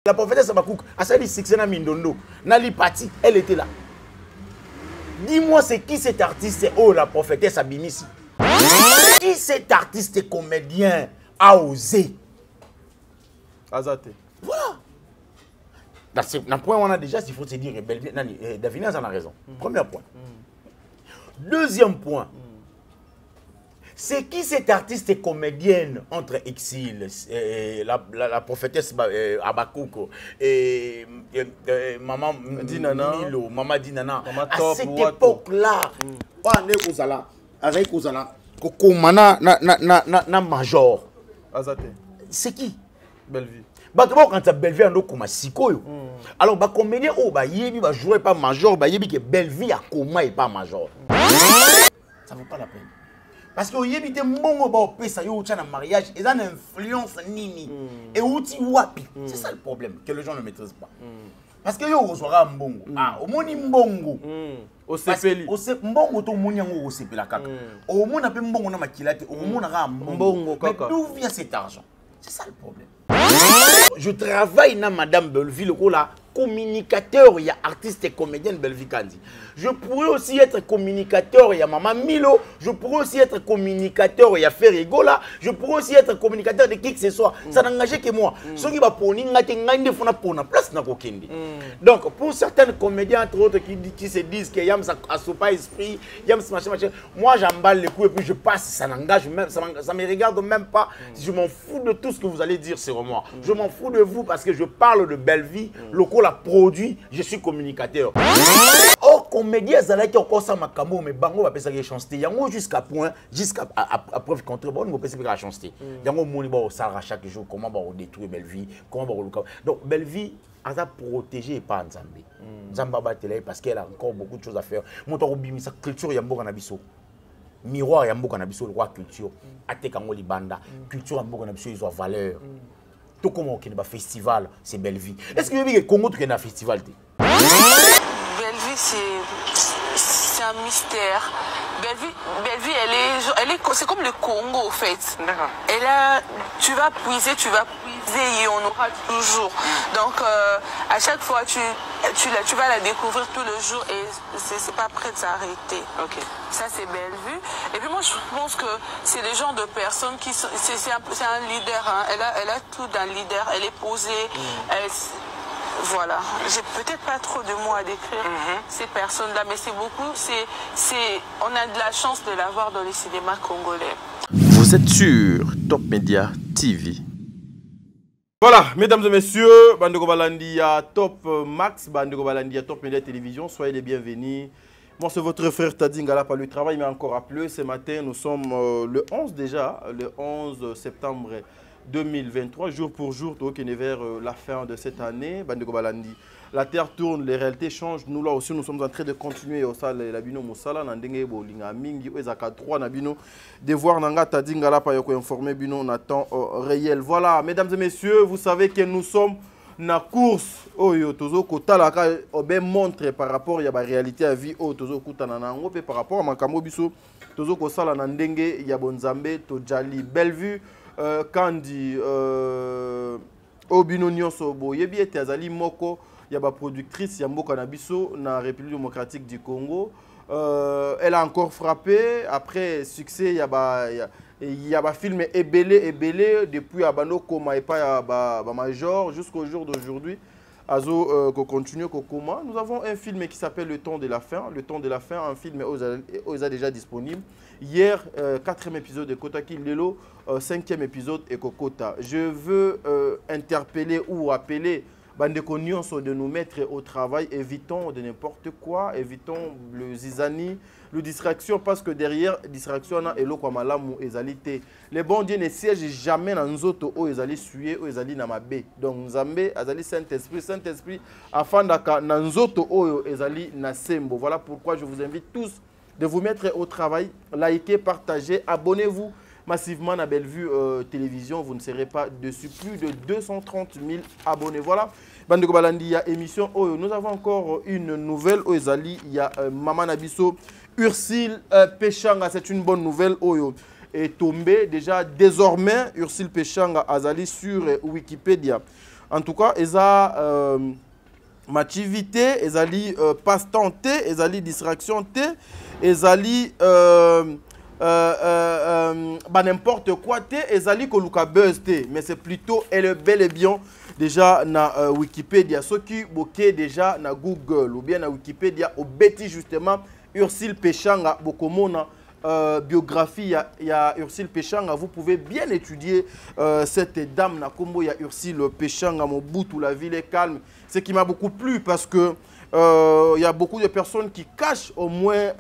La prophétesse Abakouk, à ça dit Sixena Mindondo, Nali Pati, elle était là. Dis-moi, c'est qui cet artiste? Oh, la prophétesse Abimisi. Qui cet artiste comédien a osé? Azate. Voilà. Dans le point où on a déjà, s'il faut se dire, Davinas en a raison. Premier point. Deuxième point. C'est qui cet artiste comédienne entre Exil, la prophétesse Abakouk et Maman Milo, Maman Dinana? À cette époque-là, na major. C'est qui? Bellevue. Quand tu Bellevue, on a comme sikoyo. Alors, bah comédien, oh bah yebi bah jouer pas major, bah yebi que Bellevue a comment et pas major. Ça vaut pas la peine. Parce que yebi te mbongo ba opesa yo tcha na mariage, et ça a une influence nini. Et outi wapi. C'est ça le problème que les gens ne maîtrisent pas. Parce que yo osora mbongo. Ah, omoni mbongo. Osepeli. Mbongo to moni yango osepela kaka. Omona pe mbongo na makilate, omona ra mbongo kaka. Mais d'où vient cet argent? C'est ça le problème. Je travaille dans Madame Bellevue, là, communicateur, il y a artiste et comédienne Bellevue Kandi. Je pourrais aussi être communicateur, il y a Maman Milo. Je pourrais aussi être communicateur, il y a Ferrigola. Je pourrais aussi être communicateur de qui que ce soit. Ça n'engage que moi. Ceux qui vont pour la place n'a aucun. Donc, pour certains comédiens, entre autres, qui se disent qu'il y a un pas esprit, il y a machin, moi j'emballe les coups et puis je passe. Ça n'engage même, ça me regarde même pas. Je m'en fous de tout ce que vous allez dire sur moi. Je m'en fous de vous parce que je parle de Bellevue. Local a produit, je suis communicateur. Oh, comédien, ça qui encore ça makambo, mais bango va penser que chanter. Yango jusqu'à point, jusqu'à preuve contre bon, on peut penser que chanter. Yango moni ba ça chaque jour, comment va détruire Bellevue, comment va. Donc Bellevue a protégé et pas Nzambe. Nzamba batela parce qu'elle a encore beaucoup de choses à faire. Mon to bimi sa culture yambo kanabiso. Miroir yambo kanabiso le roi culture. Atekango libanda, culture yambo kanabiso ils ont valeur. Tout comme on a un festival, c'est Bellevue. Est-ce que vous avez un Congo qui a un festival? Bellevue, c'est un mystère. Bellevue, c'est comme le Congo, en fait. Et là, tu vas puiser et on aura toujours. Donc, à chaque fois, tu vas la découvrir tous les jours et c'est pas prêt de s'arrêter. Ça, c'est Bellevue. Et puis moi, je pense que c'est le genre de personne qui... C'est un leader. Hein. Elle a tout d'un leader. Elle est posée. Voilà. J'ai peut-être pas trop de mots à décrire ces personnes-là, mais c'est beaucoup. On a de la chance de l'avoir dans les cinémas congolais. Vous êtes sur Top Media TV. Voilà, mesdames et messieurs, Bandeko Balandia Top Max, Bandeko Balandia Top Media Télévision, soyez les bienvenus. Moi, c'est votre frère Taddy Ngala, pas le travail, mais encore appelé. Ce matin, nous sommes le 11 déjà, le 11 septembre 2023, jour pour jour, on est vers la fin de cette année. Bandeko Balandi. La terre tourne, les réalités changent. Nous là aussi, nous sommes en train de continuer au sal la bino musala nandenge bolinga mingi ezaka 3 na bino devoir nanga Taddy Ngala pa yoko informer bino on attend réel. Voilà, mesdames et messieurs, vous savez que nous sommes na course oyo tozo kotala ka obe montre par rapport ya ba réalité à vie o tozo kutana nango pe par rapport à makambo biso tozo ko sala na ndenge ya bonzambe to jali Bellevue kandi obino nyonso boyebi ete azali moko ya ba productrice ya mboka na biso na République démocratique du Congo. Elle a encore frappé après succès il y a un film ébélé depuis Abano Koma et pas Major jusqu'au jour d'aujourd'hui. Azo continue Kokoma. Nous avons un film qui s'appelle Le Temps de la Fin. Le Temps de la Fin, un film est déjà disponible. Hier, 4e épisode de Kotaki Lelo, 5e épisode de Kokota. Je veux interpeller ou appeler Bandeko Nyonso de nous mettre au travail. Évitons de n'importe quoi, évitons le zizani, le distraction, parce que derrière distraction, et l'eau malamu ezalité. Les bons dieux ne siègent jamais dans nos autres ou ezali suye ou ezali na mabe. Donc Nzambe azali Saint-Esprit afin d'aka dans nos autres ou ezali na sembo. Voilà pourquoi je vous invite tous de vous mettre au travail, likez, partagez, abonnez-vous massivement à Bellevue Télévision. Vous ne serez pas dessus. Plus de 230 000 abonnés. Voilà. Bandeko Balandi, il y a émission. Oh, nous avons encore une nouvelle. Oh, Ezali, il y a Maman Nabiso, Ursule Pechanga. C'est une bonne nouvelle. Oh, est tombée déjà désormais. Ursule Pechanga Azali sur Wikipédia. En tout cas, ils ont activité, ils ont passe-temps, ils ont distraction, ils ont n'importe quoi, ils ont koluka buzz, mais c'est plutôt bel et bien déjà na Wikipédia. Ceux qui boquent déjà na Google ou bien na Wikipédia, au bêtis justement Ursule Pechanga, bokomona biographie il y a Ursule Pechanga. Vous pouvez bien étudier cette dame na kombo ya Ursule Pechanga. Mobutu, la ville est calme. Ce qui m'a beaucoup plu parce que il y a beaucoup de personnes qui cachent au moins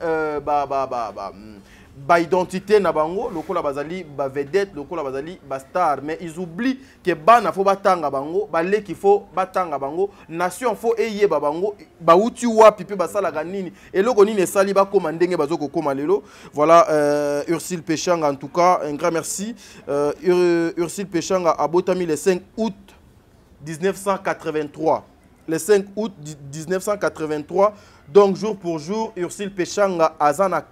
identité na bango, lokola bazali ba vedette, lokola bazali ba star, mais ils oublient que bana faut batanga bango, balé qu'il faut batanga bango, nation faut eye ba bango, ba uti wapi pe basala ganini et loko nini sali ba koma ndenge bazoko koma lelo. Voilà Ursule Pechanga, en tout cas un grand merci. Ursule Pechanga a botami le 5 août 1983. Le 5 août 1983, donc jour pour jour, Ursule Pechanga azana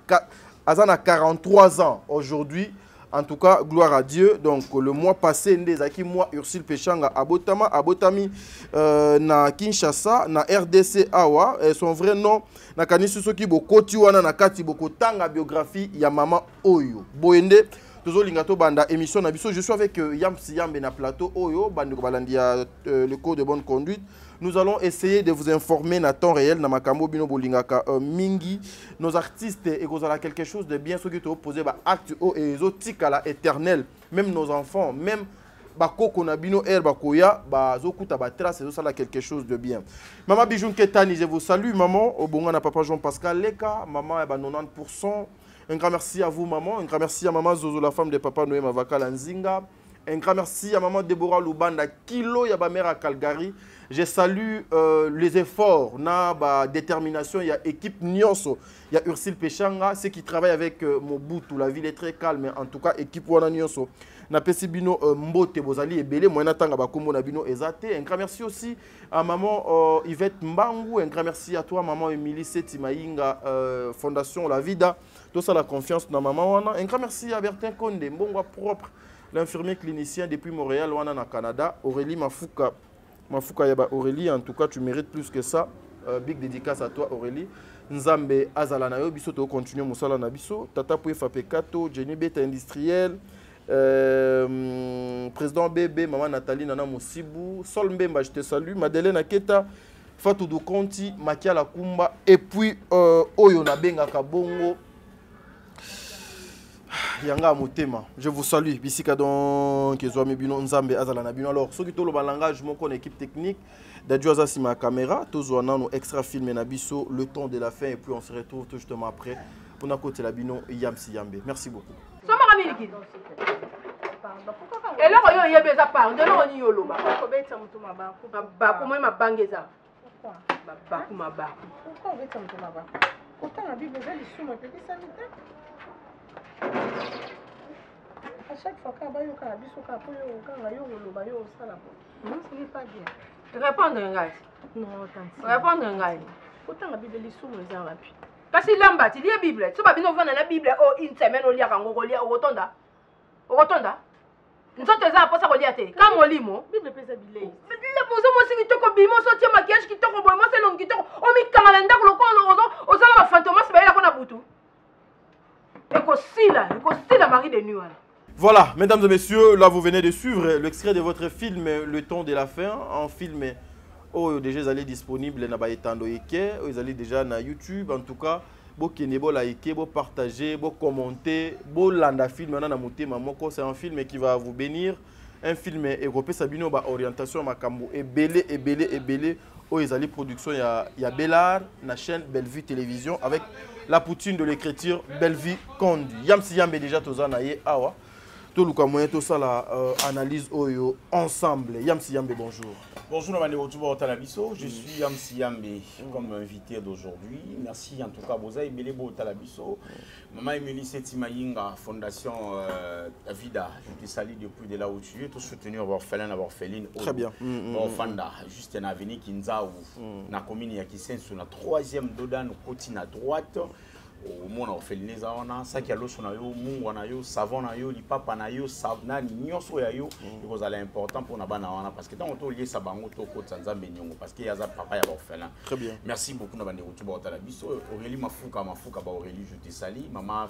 43 ans aujourd'hui. En tout cas, gloire à Dieu. Donc, le mois passé, moi, Ursule Pechanga abotami na Kinshasa, na RDC Awa. Son vrai nom, na kanisi soki bokoti wana na kati bokotanga biographie ya maman Oyo. Boende, tozo lingato banda émission na biso. Je suis avec Yamsi Yambe na plateau Oyo, bandeko balandi le code de bonne conduite. Nous allons essayer de vous informer en temps réel dans Makambo Bino Bolingaka Mingi. Nos artistes et quelque chose de bien, ceux qui te opposent acte et exotique à la éternelle. Même nos enfants, même Bako Konabino Er Bakoya, Zokuta Batra, c'est ça quelque chose de bien. Maman Bijoun Ketani, je vous salue, maman. Au bon na papa Jean-Pascal Leka, maman est 90%. Un grand merci à vous, maman. Un grand merci à maman Zozo, la femme de papa Noé Mavaka Lanzinga. Un grand merci à maman Deborah Lubanda, Kilo Yabamer à Calgary. Je salue les efforts, na détermination. Il y a équipe Nyonso, il y a Ursule Pechanga, ceux qui travaillent avec Mobutu. La ville est très calme, en tout cas, équipe Wana Nyonso. Na pesi bino Mbote Bozali et Belé, moi natanga bakombo na bino ezate. Un grand merci aussi à maman Yvette Mbangu. Un grand merci à toi, maman Émilie Setimaïnga, Fondation La Vida. Tout ça, la confiance dans maman Wana. Un grand merci à Bertin Konde, Mbongwa propre, l'infirmier clinicien depuis Montréal, Wana na Canada, Aurélie Mafouka. Mafouka Yaba Aurélie, en tout cas, tu mérites plus que ça. Big dédicace à toi, Aurélie. Nzambe Azalana yo, biso to continue musala na biso. Tata Pouye Fapekato, Jenny Beta Industriel, Président Bébé, Maman Nathalie Nana Moussibou, Sol Mbemba, je te salue. Madeleine Aketa, Fatou Dokonti, Makia Lakumba, et puis Oyo Nabenga Kabongo. Yanga Motema, je vous salue. Bisika donc Kezwami Bino Nzambe Azalana Bino. Alors, ceux qui ont le langage, mon équipe technique, d'Adjoaza si ma caméra, tous nos extra films na biso, le temps de la fin, et puis on se retrouve tout justement après pour nous côté la Bino Yamsi Yambe. Merci beaucoup. Et là, il y a des apparts. De là, on y a l'eau. Comment il m'a bangé ça? Pourquoi on veut ça? Pourtant, la Bible est sous mon petit sanitaire. À chaque fois qu'il y a un biso, ce n'est pas bien. Répondre un gars. Non, répondre un gars. Pourtant, la Bible est sous mon rapide. Parce que l'ambat, il y a la Bible. Si vous avez la Bible, une semaine, on lit à Rangolia, au Rotonda. Au Rotonda. Nous sommes des gens pour ça, on lit à Té. Quand on lit, moi, Bible peut s'habiller. Mais la position, moi, c'est qui te copie, moi, sortir maquillage, qui te copie, moi, c'est l'homme qui te copie. On met Kamalanda, on a un fantôme, c'est là qu'on a boutou. Voilà, mesdames et messieurs, là vous venez de suivre l'extrait de votre film Le Temps de la Fin. Un film déjà ils allaient disponible na baetando eke, ils allaient déjà na YouTube. En tout cas, bo kene bo liker, bo partager, bo commenter, bo landa film na motema moko. C'est un film qui va vous bénir. Un film européen, sabino ba orientation makambo et belé. Oh, ils allaient production il y a Bellard, la chaîne Bellevue Télévision avec la poutine de l'écriture Bellevue Condu. Yamsi Yambe déjà tozanaye awa. Tout le moyen tout ça la analyse oyo ensemble. Yamsi Yambe bonjour. Bonjour Talabiso, je suis Yamsi Yambe comme invité d'aujourd'hui. Merci en tout cas Bozaï Belebo Talabiso. Maman Émilie Setimaïnga, Fondation Vida. Je te salue depuis de là où tu es. Tout soutenu orphelin, orpheline. Très bien. Fanda, juste un avenir Kinzaou. Na commune Yakisen sur la troisième dodan côté à droite. au monde on fait les zaona ça qui a l'eau sur na yo mungu na yo savon na yo lipapa na yo savna nyonso ya yo il vous aller important pour na bana wana parce que tant on lié ça bango to ko tsanzambe nyongo parce que yaza papa ya ba orphelin. Très bien. Merci beaucoup na bande retour ba otala biso Aurélie mafuka ba Aurélie je te salue maman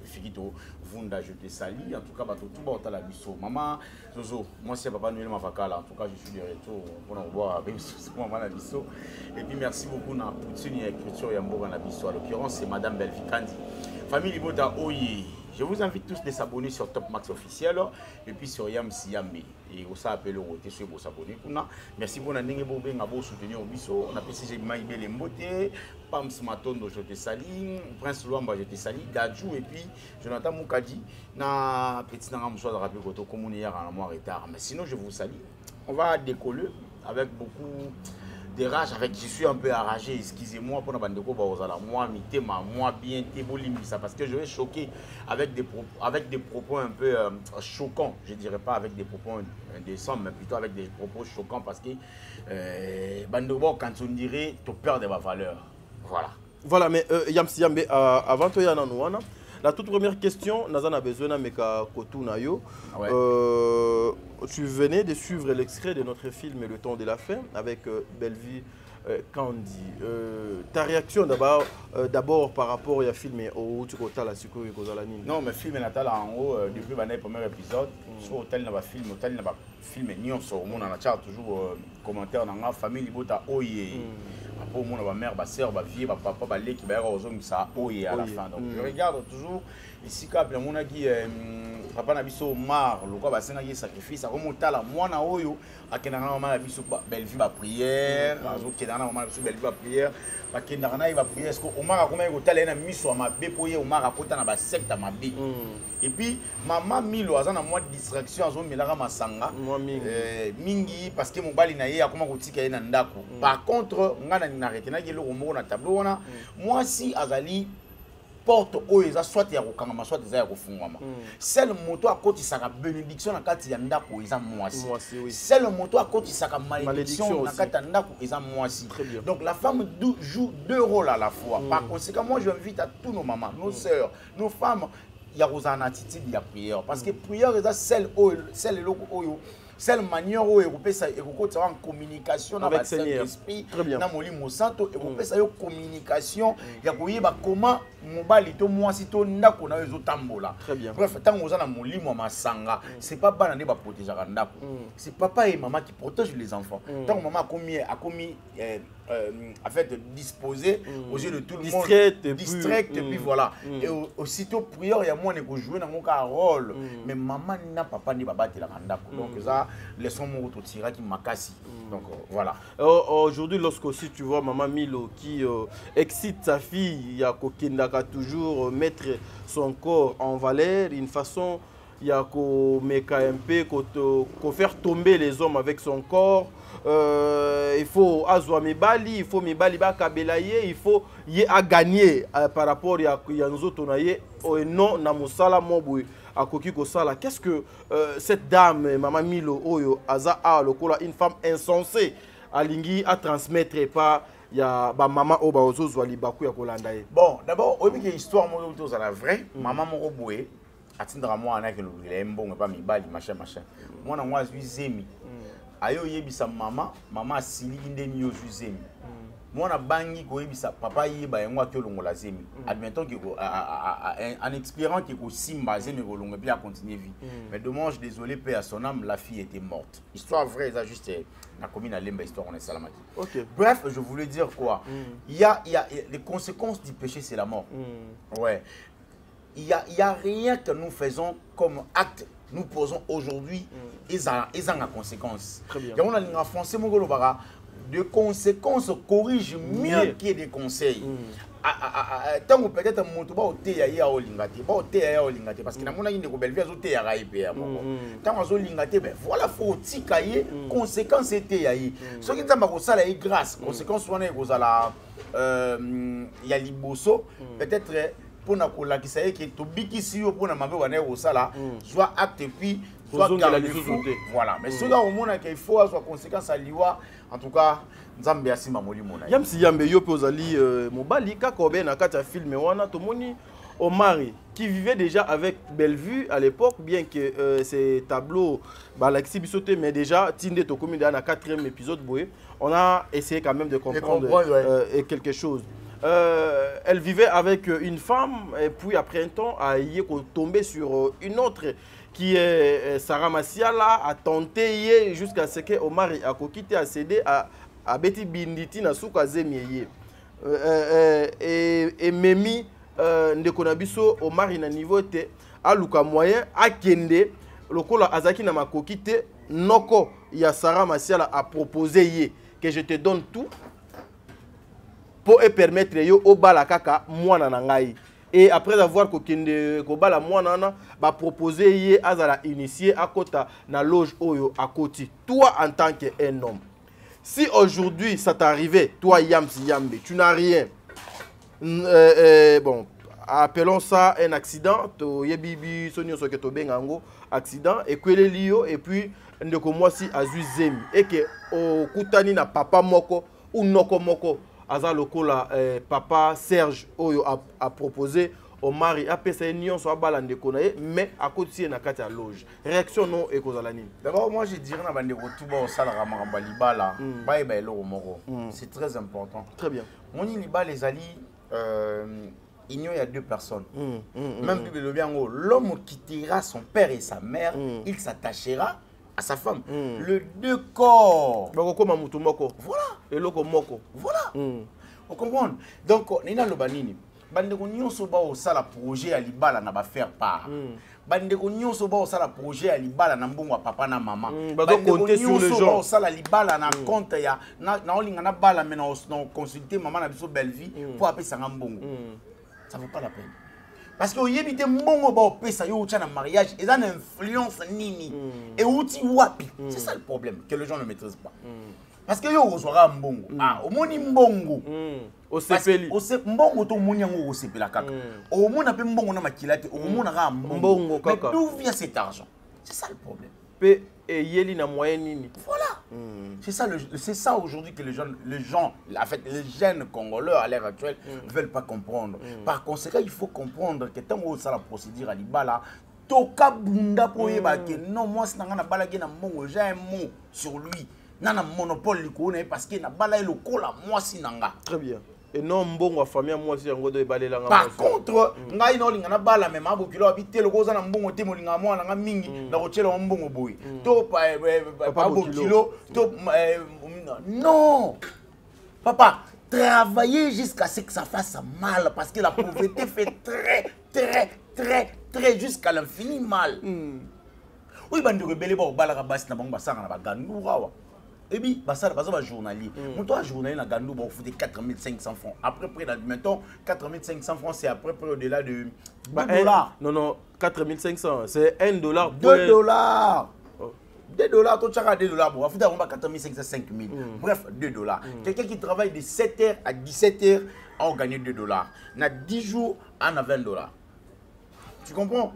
Fikito Vunda je te salue en tout cas bato tout ba otala biso maman Zozo moi c'est papa Noël Mavakala en tout cas je suis de retour pour nous voir avec maman na biso et puis merci beaucoup na Poutine écriture ya mboga na biso à l'occurrence c'est madame Belvikandi famille Libota Oye. Je vous invite tous de s'abonner sur Top Max officiel et puis sur Yamsi Yambi. Et vous appelez le roté sur vous abonner. Merci pour n'avoir pas soutenir au biso. On a PCG Maïbé les Mboté, Pams Matondo, je te salue, Prince Luamba, je te salue, Gadjou et puis Jonathan Moukadi. Na petit nangam soit de rappeler que tout le monde hier en moins retard. Mais sinon, je vous salue. On va décoller avec beaucoup de rage, avec je suis un peu arragé, excusez-moi pour la bande de moi moi bien ça parce que je vais choquer avec des propos un peu choquants, je dirais pas avec des propos indécents mais plutôt avec des propos choquants parce que bande de quand on dirait tu perds de ma valeur. Voilà mais Yamsi Yambe avant toi yana nouana la toute première question, Nazana besoin meka kotunayo. Tu venais de suivre l'extrait de notre film Le Temps de la Fin avec Belvi Kandi. Ta réaction d'abord par rapport au film au Tukotala Siko et Kozalani. Non, mais film Natala en haut depuis le premier épisode, sur hôtel n'a pas film Nyon sur mon en a toujours commentaire dans la famille Libota Oye. Pour mon mère, ma soeur, ma vie, ma papa, ma lait qui va avoir aux ça Oye à la fin. Donc je regarde toujours ici quand mon a dit papa na biso mar le quoi basenga qui sacrifice ça remonte à la moi na oyo akena na mama na biso belle vie ba prière azo kedana mama na biso belle vie ba prière ba kenda na va prière est-ce que omar akoma ko tala na miso ma be poye omar akota na ba secte ma be et puis maman milo azana moi distraction azo melaka masanga mingi parce que mon bali na ye akoma ko tika ye na ndako par contre ngana ni arrêter na yelo ko na tableau wana moi si azali porte oyo soit ya kokangama soit ya kofungwama seul moto akotisaka bénédiction na kati ya ndako eza mwasi seul moto akotisaka malédiction na kati ya ndako eza mwasi donc la femme joue deux rôles à la fois par conséquent moi j'invite à tous nos mamans nos sœurs nos femmes ya kozana attitude ya prière parce que prière eza celle oyo seule manière où européen est en communication avec le Saint-Esprit, na molimo santo européen yo communication ya koyeba comment mobali to mwasi to ndako na ezo tambola. Bref, tant que na molimo masanga, c'est pas banane ba protéger ndako. C'est papa et maman qui protègent les enfants. Tant que maman a commis en fait disposé aux yeux de tout le monde distraite et puis voilà. Et aussitôt prière il y a moi ne jouer dans mon rôle mais maman n'a papa ni baba te la ndako. Donc ça laissons-moi autotira qui m'akasi. Donc voilà. Aujourd'hui, lorsque aussi tu vois maman Milo qui excite sa fille, il y a kokindaka toujours mettre son corps en valeur, une façon il y a ko meka un peu ko faire tomber les hommes avec son corps. Il faut azwa mibali, il faut mibali ba kabelaye, il faut y a gagner par rapport à nzoto na ye non na musala mobu akoki ko sala. Qu'est-ce que cette dame maman Milo oyo aza a lokola une femme insensée alingi à transmettre pas ya ba maman oba ozozwa libaku ya kolanda ye. Bon, d'abord obi que histoire mo to za la vraie maman moko boye atindra moi anaki lo lembo pas mibali machin moi na moi zemi ayo yebisa mama asili ndeni yo zemi moi na bangi ko yebisa papa yeba yango atolongola zemi admettons que en expliquant que ko simba zemi ko longo bien continuer vie mais dommage désolé paix à son âme la fille était morte histoire vraie ça juste na commune à Lemba histoire on est salamaki. Bref, je voulais dire quoi il y a les conséquences du péché c'est la mort. Ouais. Il y a rien que nous faisons comme acte nous posons aujourd'hui ils ont des conséquences. Très bien. On a en français de conséquences corrige mieux que des conseils. Tant que peut-être mon toba au thé ya olingate, pas au thé ya olingate parce que na mona inde ko belvia zo thé ya raipé ya moko. Tant que olingate ben voilà faut tikaye conséquences était ya yi. Ce qui tamba ko sala yi grâce, conséquences wana ko sala ya liboso peut-être pour na kolakisa que to bikisi yo pour na mabe wana ko sala soit acte puis soit voilà. Mais ceux là au monde qu'il faut soit conséquence à liwa. En tout cas, Nzambe asima moli mona. Yamsi yambe yo pozali mobali kakobe na kati ya film wana tomoni Omari qui vivait déjà avec Bellevue à l'époque, bien que ces tableaux Balaxi Bissoté, mais déjà Tinde Tokomi dans le 4e épisode on a essayé quand même de comprendre quelque chose. Elle vivait avec une femme et puis après un temps elle est tombée sur une autre qui est Sarah Masiala, a tenté jusqu'à ce que Omar a quitté, a cédé à Betty Binditi na souka zemieye et Memi ndeko na biso Omar na niveau te aluka moyen akende lokola azaki na makoki te noko ya Sarah Masiala a proposé que je te donne tout pour permettre yo obala kaka mwana na ngai. Et après avoir kokende kobala mwana na ba proposer azala initié à kota na loge oyo à côté. Toi en tant qu'un homme, si aujourd'hui ça t'arrivait, toi Yamsi Yambe, tu n'as rien. Bon, appelons ça un accident, to yebibi sonyo soketo bengango accident et que les lio et puis ndeko mwasi azu zemi et que o kutani na papa moko ou noko moko aza lokola papa Serge oyo a proposé au mari a pesa nyonso abala ndeko na ye mais à côté na kati ya loge réaction non et kozala nini. D'abord moi je dirais na bande kotuba osala ramamba libala ba eba eloko moko c'est très important. Très bien. Moni libala ezali il y a deux personnes. Même l'homme quittera son père et sa mère, il s'attachera à sa femme. Le deux corps. Voilà. Et l'autre moko. Voilà. On comprend. Donc, nina lobanini. Bandeko nyonso ba osala projet à libala na ba faire part. Bandeko nyonso ba osala projet à libala na mbongo papa na maman. Bandeko compter sur les gens. Osala libala na compte ya na olinga na bala mais na consulter maman na biso Bellevue pour appeler ça mbongo. Ça ne vaut pas la peine. Parce que y a mbongo ba opesa yo ucha na mariage et ça une influence nini et outi wapi. C'est ça le problème que les gens ne maîtrisent pas. Parce que yo ozwaka mbongo. Ah, omoni mbongo. Osepeli. Mbongo to moni yango osepela kaka. Omona pe mbongo na makilate, omona ka mbongo. Mais d'où vient cet argent? C'est ça le problème. Pe et yeli na moyen nini. Voilà. C'est ça aujourd'hui que les gens, en fait, les jeunes Congolais à l'heure actuelle ne veulent pas comprendre. Par conséquent, il faut comprendre que tant que ça la procédure à l'Ibala, toka bunda pour que non, moi, c'est un balagé na mon, j'ai un mot sur lui. Nana monopole li connaît parce que na bala le kola moi sinanga. Très bien. Et non mbongo famille moi si ngo do balé la. Par contre, ngai no linga na bala me mabukilo abite le koza na mbongo te molinga moi na mingi na kochela mbongo boy. To pa bukilo to non. Papa, travailler jusqu'à ce que ça fasse mal parce que la pauvreté fait très jusqu'à l'infini mal. Oui bandi rebelle ba bala ka basi na bango basanga na bagandu rawa. Et puis, ça va journalier. Mon toi, journalier, na Gandou, on fout 4500 francs. Après, mettons, 4500 francs, c'est après au-delà de 2 dollars. Non, 4500, c'est 1 dollar. 2 dollars. 2 dollars, toi, tu as 2 dollars. On fout 4500, 5000. Bref, 2 dollars. Quelqu'un qui travaille de 7h à 17h, on gagne 2 dollars. Na 10 jours, on a 20 dollars. Tu comprends?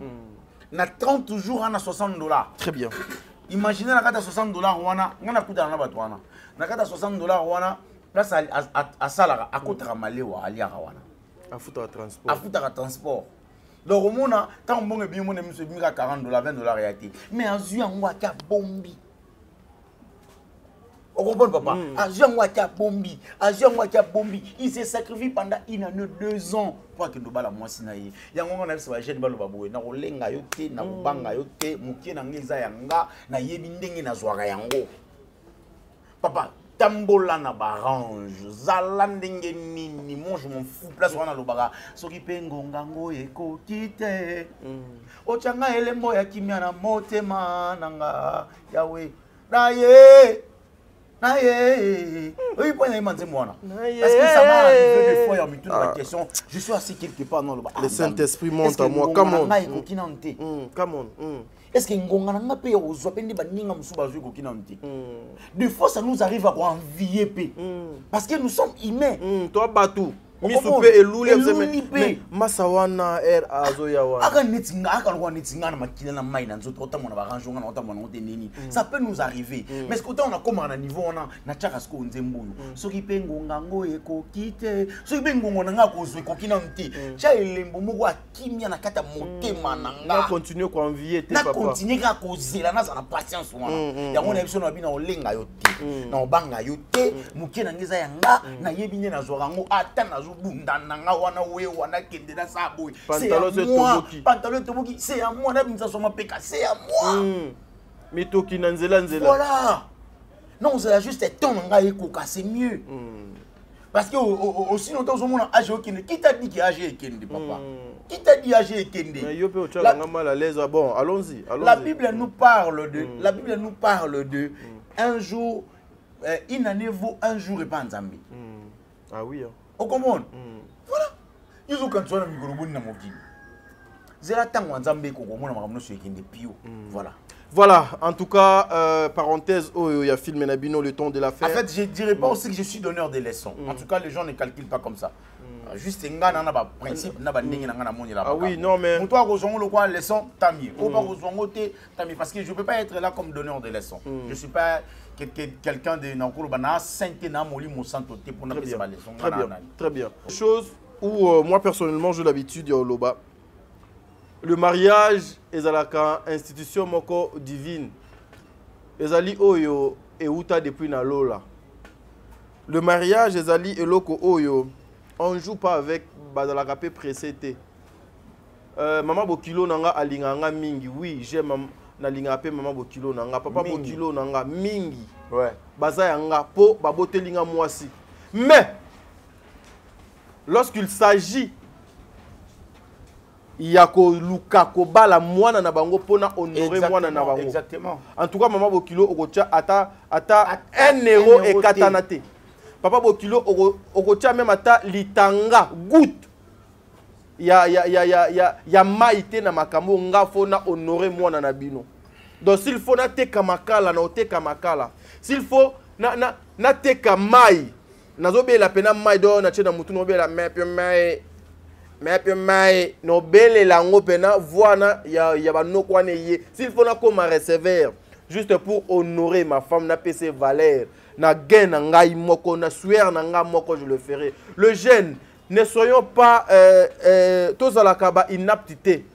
Na 30 jours, on a 60 dollars. Très bien. Imaginez la carte à 60 dollars, on a coûté à la carte à 60 dollars, place à Salara, à côté de Maléo, à Liarawana. À foutre à transport. À foutre à transport. Donc, au monde, tant que bon, bien, on a 40 dollars, 20 dollars, mais en juin, on a bombi. On comprend, papa? En juin, on a bombi. En juin, on a bombi. Il s'est sacrifié pendant 2 ans. Pour que nous bala moi sinaye. Ya ngonga na biso jeune balo baboué na kolenga yo te na kubanga yo te mukie na ngeza yanga na yebi ndenge na zwaka yango. Papa, tambola na barange, zala ndenge nini, moi je m'en fous place wana lobaka. Soki pe ngonga ngo eko kite. Ochanga elembo ya kimia na motema nanga yawe. Na ye. Oui, pour les manzer moi. Parce que ça m'a arrivé des fois, il y a une question. Je suis assis quelque part dans le bas. Le Saint-Esprit monte à moi. Come on. Come on. Est-ce que Ngonga n'a pas aux opendi baninga musuba jouer kokinanti? Des fois, ça nous arrive à envier. Parce que nous sommes humains. Toi, Batou. Misupe elule mais masawana azoya wana. Aka netinga aka lwa netinga na makila na mai na nzoto ota mona baranjonga na ota mona ote nini. Ça peut nous arriver. Mais ce qu'on a comme na niveau na chaka sko nzembuyo. Soki pengo ngango eko kite. Soki pengo nga ko zwe ko kina nti. Cha elembo moko akimia na kata motema na nga. Na continue ko envier te papa. Na continue ka ko zela na za na patience wana. Ya ngona ebiso na bina olenga yo te. Na obanga yo te. Muke na ngeza yanga na yebine na zorango ata na bunda nanga wana we wana kende na sabo pantalon toboki c'est à moi na binza soma peka c'est à moi mitoki na nzela voilà non c'est juste temps nanga ekoka c'est mieux parce que aussi longtemps au monde âge okende qui t'a dit que âge ekende papa qui t'a dit âge ekende mais yo pe o tchala nga mal à l'aise bon allons-y la Bible nous parle de un jour une année vaut un jour et pas Nzambe. Ah oui. Au commande. Voilà. Ils ont quand tu as un micro na mokili. Zela tango Nzambe ko ko mona makamno so ekende pio. Voilà. Voilà, en tout cas, parenthèse, il y a film Nabino, le temps de l'affaire. En fait, je ne dirais pas aussi que je suis donneur de leçons. En tout cas, les gens ne calculent pas comme ça. Juste un principe, ah oui, non mais... Pour toi, le leçon, t'as mis. Parce que je ne peux pas être là comme donneur de leçons. Je ne suis pas quelqu'un de très bien. Chose où moi personnellement j'ai l'habitude de Loba. Le mariage est la institution moko divine. Ezali oyo et uta depuis na lola. Le mariage ezali eloko oyo on joue pas avec bazala kapé précédé. Maman Bokilo nanga alinganga mingi. Oui, j'aime na linga pe maman Bokilo nanga papa Bokilo nanga mingi. Ouais. Baza yanga po babote linga mwasi. Mais lorsqu'il s'agit yako luka ko bala mwana na bango pona honorer mwana na bango. Exactement. En tout cas maman Bokilo okocha ata 1 euro et katanate. Papa Bokilo okocha même ata litanga goutte. Ya maïté na makambo nga fona honorer mwana na bino. Donc s'il faut na teka makala na oteka makala. S'il faut na teka mai. Nazobe la pena mai do na chena mutu no be la mepe mai no bele la ngo pena voana ya ba no kwane ye. S'il faut na comme recevoir juste pour honorer ma femme na PC valeur na gain na ngai moko na suer na nga moko je le ferai. Le jeune ne soyons pas tous à la kaba inaptité.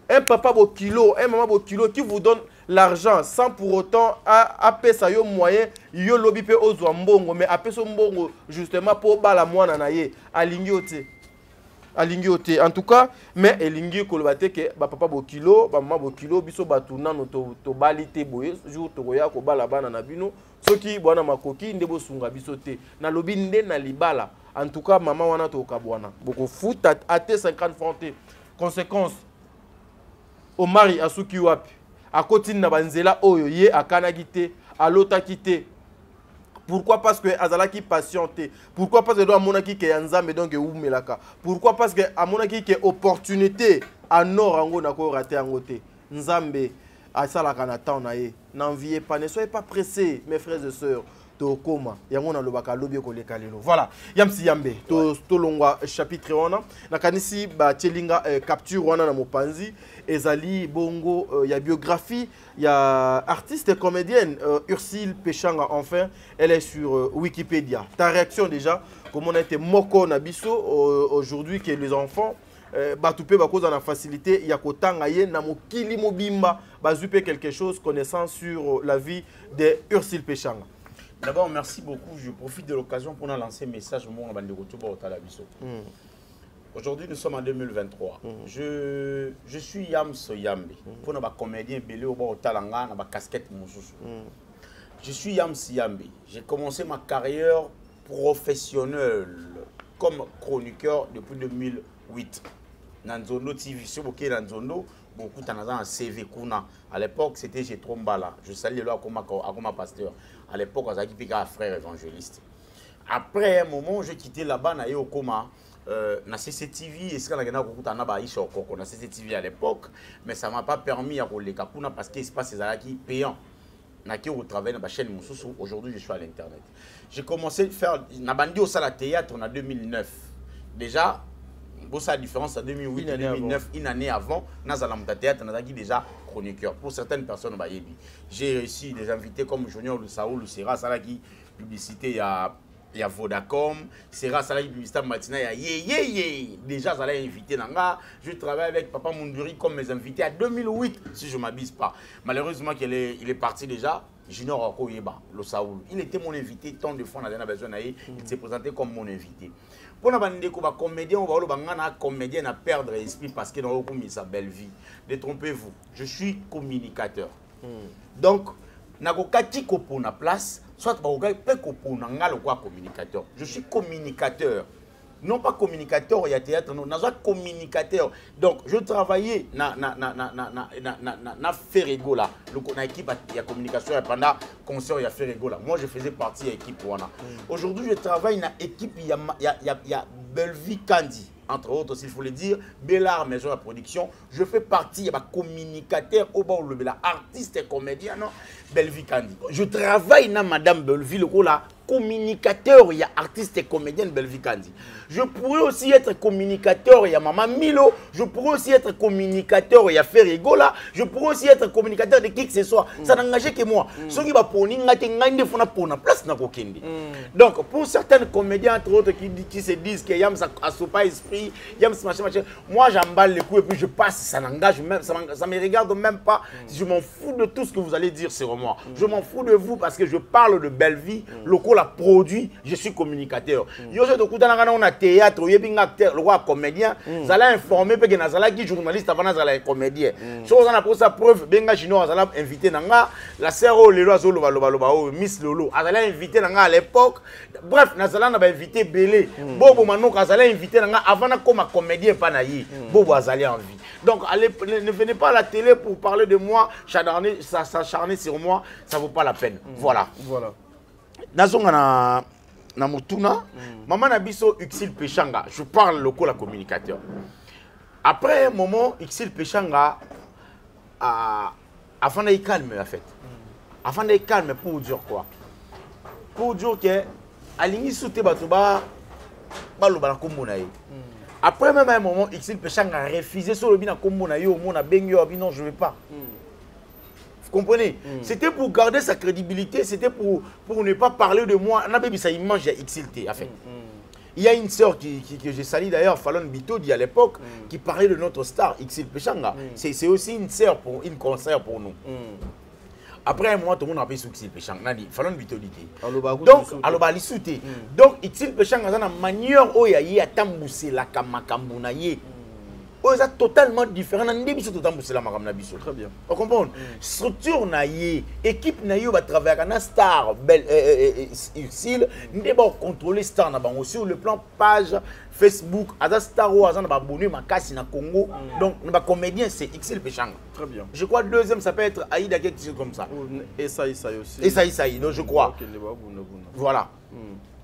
Un papa Bokilo, un maman Bokilo qui vous donne l'argent sans pour autant appeler ça yo moyen yo lobby pe ozwa mbongo mais appeler son mbongo justement pour bala mwana na ye alingi ote en tout cas mais elingi kolobate ke ba papa Bokilo ba maman Bokilo biso batuna no to balite boye jour to koya ko bala bana na bino soki bwana makoki ndebo sunga biso te na lobi nde na libala. En tout cas, maman wana to kabwana. Beaucoup foot à 50 francs. Conséquence, au mari à souki wapi. À côté na banzela oyo ye akana kité, à l'autre kité. Pourquoi? Parce que azala qui patienté. Pourquoi? Parce que do amona ki ke yanzambe donc umelaka. Pourquoi? Parce que amona ki ke opportunité à norango na ko raté angote. Nzambe asala kana temps na ye. N'enviez pas, ne soyez pas pressés mes frères et sœurs. Tokoma yangona lobaka lobi ko lekalelo voilà yamsi yambe to longwa chapitre wana nakanisi ba tielinga capture wana na mopanzi ezali bongo ya biographie ya artiste comédienne Ursule Pechanga enfin elle est sur Wikipédia. Ta réaction déjà comment on a été moko na biso aujourd'hui que les enfants batupé ba cause na facilité ya kotanga ye na mokili mobimba bazupe quelque chose connaissant sur la vie de Ursule Pechanga. D'abord, merci beaucoup. Je profite de l'occasion pour lancer un message. Aujourd'hui, nous sommes en 2023. Je suis Yams Yambe. Pour nos comédiens, casquette. Je suis Yams Yambe. J'ai commencé ma carrière professionnelle comme chroniqueur depuis 2008. Nanzondo TV, sur Nanzondo. Beaucoup de CV Kuna. À l'époque, c'était chez Trombala. Je salue là comme pasteur. À l'époque, on avait un frère évangéliste. Après un moment, j'ai quitté là-bas, j'ai au coma. Na CCTV, et ce qu'on a beaucoup de CCTV à l'époque, mais ça ne m'a pas permis à rouler Kakuna parce qu'il se passe des arrêts payants. Je travaille dans la chaîne Moussoussou. Aujourd'hui, je suis à l'internet. J'ai commencé à faire. Na bandi au salle théâtre en 2009. déjà, pour la différence en 2008 et 2009, une année avant, dans le théâtre, on a déjà chroniqueur. Pour certaines personnes, j'ai réussi des invités comme Junior Saoul ou Serra Salaki, publicité, il y a Vodacom, Serra Salaki, publicité matinale, il y a Yé. Déjà, ça l'a invité. Je travaille avec Papa Munduri comme mes invités à 2008, si je ne m'abuse pas. Malheureusement, il est parti déjà. Junior Okoyeba, le Saoul. Il était mon invité tant de fois, on a besoin il s'est présenté comme mon invité. Pour les comédiens, on va dire comédien à perdre l'esprit parce qu'il a sa belle vie. Détrompez-vous, je suis communicateur. Donc, nakokati kopo na place, soit pe kopo na ngalo kwa communicateur. Je suis communicateur. Non pas communicateur, il y a théâtre, non, je suis communicateur. Donc, je travaillais na Ferrego là, l'équipe de communication pendant concert, il y a Ferrego là. Moi, je faisais partie de l'équipe. Aujourd'hui, je travaille dans l'équipe, il y a Belvi Candy. Entre autres, s'il faut le dire, Bellard Maison de Production, je fais partie, il y a communicateur, artiste et comédien, non, Belvi Candy. Je travaille dans Madame Belvi, le là, communicateur, il y a artiste et comédienne Belvi Candy. Je pourrais aussi être communicateur, il y a Maman Milo. Je pourrais aussi être communicateur, il y a Ferrego là. Je pourrais aussi être communicateur de qui que ce soit. Ça n'engage que moi. Ceux qui vont pour une place na kokendi. Donc, pour certains comédiens, entre autres, qui se disent qu'il y a un pas esprit, il y a machin, moi j'emballe les coups et puis je passe, ça n'engage même, ça me regarde même pas. Je m'en fous de tout ce que vous allez dire sur moi. Je m'en fous de vous parce que je parle de belle vie, local à produit, je suis communicateur. Yo je on a théâtre, il y a un acteur, le roi comédien, ça l'a informé parce que nazala qui journaliste avant nazala comédien. Chose on a pour sa preuve, benga chinois azala invité nanga, la sœur Lelo azolo baloba Miss Lolo, azala invité nanga à l'époque. Bref, nazala na ba invité belé. Bobo Manok azala invité nanga avant na comme comédien pas naï. Bobo azali en vie. Donc allez, ne venez pas à la télé pour parler de moi, s'acharner sur moi, ça vaut pas la peine. Voilà. Voilà. Nazonga na mutuna, maman nabiso Uxil Pechanga, je parle local à communicateur. Après un moment, Uxil Pechanga avant d'être calme en fait. Avant d'être calme pour dire quoi? Pour dire que alingi soute batuba baloba na kombo na ye. Après même un moment, Uxil Pechanga a refusé sur le bina kombo na ye au monde a benyo abi non je veux pas. Vous comprenez? C'était pour garder sa crédibilité, c'était pour ne pas parler de moi. Ça image XLT, en fait. Il y a une sœur que j'ai salie d'ailleurs, Fallon Bitodi à l'époque, qui parlait de notre star, XL Pechanga. C'est aussi une sœur, une concert pour nous. Après un mois, tout le monde a appelé XL Pechanga. Fallon Bitodi. Donc, alors, donc, XL Pechanga, c'est une manière où il y a tamboussé la kamakambunaye. C'est totalement différent. Très bien. Vous comprenez? Structure naïe, équipe naïe va travailler avec un star, utile, nous devons contrôler star aussi sur le plan page Facebook, à star ou à abonné ma casse na Congo. Donc nos comédien c'est XL Pechanga. Très bien. Je crois deuxième ça peut être Aïda quelque chose comme ça. Et ça aussi. Et ça donc je crois. Voilà.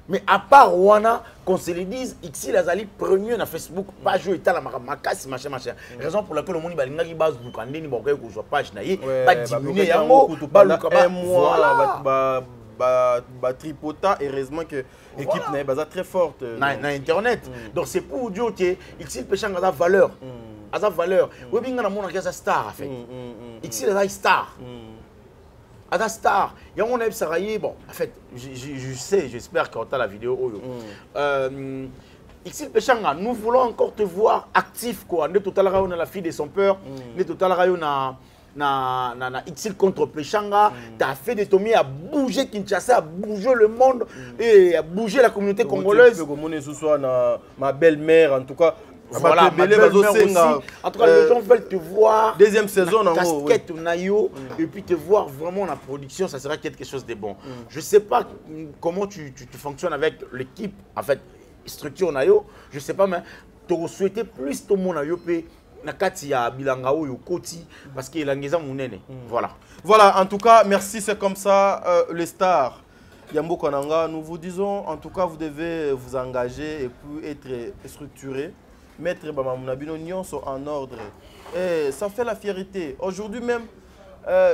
Mais à part Wana, qu'on se le dise, XL Azali premier na Facebook, page où la makasi machin. Raison pour laquelle le monde balinga qui base du kandeni bokoye ko sur page na ye, ba diminuer yango, ba luka mois ba tripota heureusement que l'équipe n'est pas très forte na internet. Donc c'est pour dire que XL Pechanga a valeur. A valeur. Oui binga na mona ki sa star en fait. XL Azali star. À star, il y a un Saraye, bon, en fait, je sais, j'espère qu'on a la vidéo. XL Pechanga, nous voulons encore te voir actif, quoi. Ne total rayon la fille de son père, ne total rayon na XL contre Pechanga, tu as fait des tomies à bouger Kinshasa, à bouger le monde et à bouger la communauté congolaise. Ce soit ma belle-mère, en tout cas. Voilà, en tout cas, les gens veulent te voir. Deuxième saison, en casquette naïo, et puis te voir vraiment la production, ça sera quelque chose de bon. Je ne sais pas comment tu fonctionnes avec l'équipe, en fait, structure naïo, je ne sais pas, mais tu souhaitais plus ton monde naïo, Nakatia Bilangao Yokoti, parce qu'il a un Voilà. Voilà, en tout cas, merci, c'est comme ça, les stars. Yambo Konanga, nous vous disons, en tout cas, vous devez vous engager et puis être structuré. Mettre Bamamounabi, nos sont en ordre. Et ça fait la fierté. Aujourd'hui même,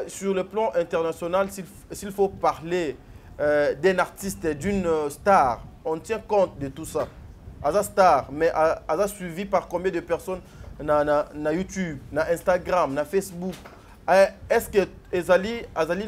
sur le plan international, s'il faut parler d'un artiste, d'une star, on tient compte de tout ça. Aza star, mais Aza suivi par combien de personnes na YouTube, na Instagram, na Facebook. Est-ce que Azali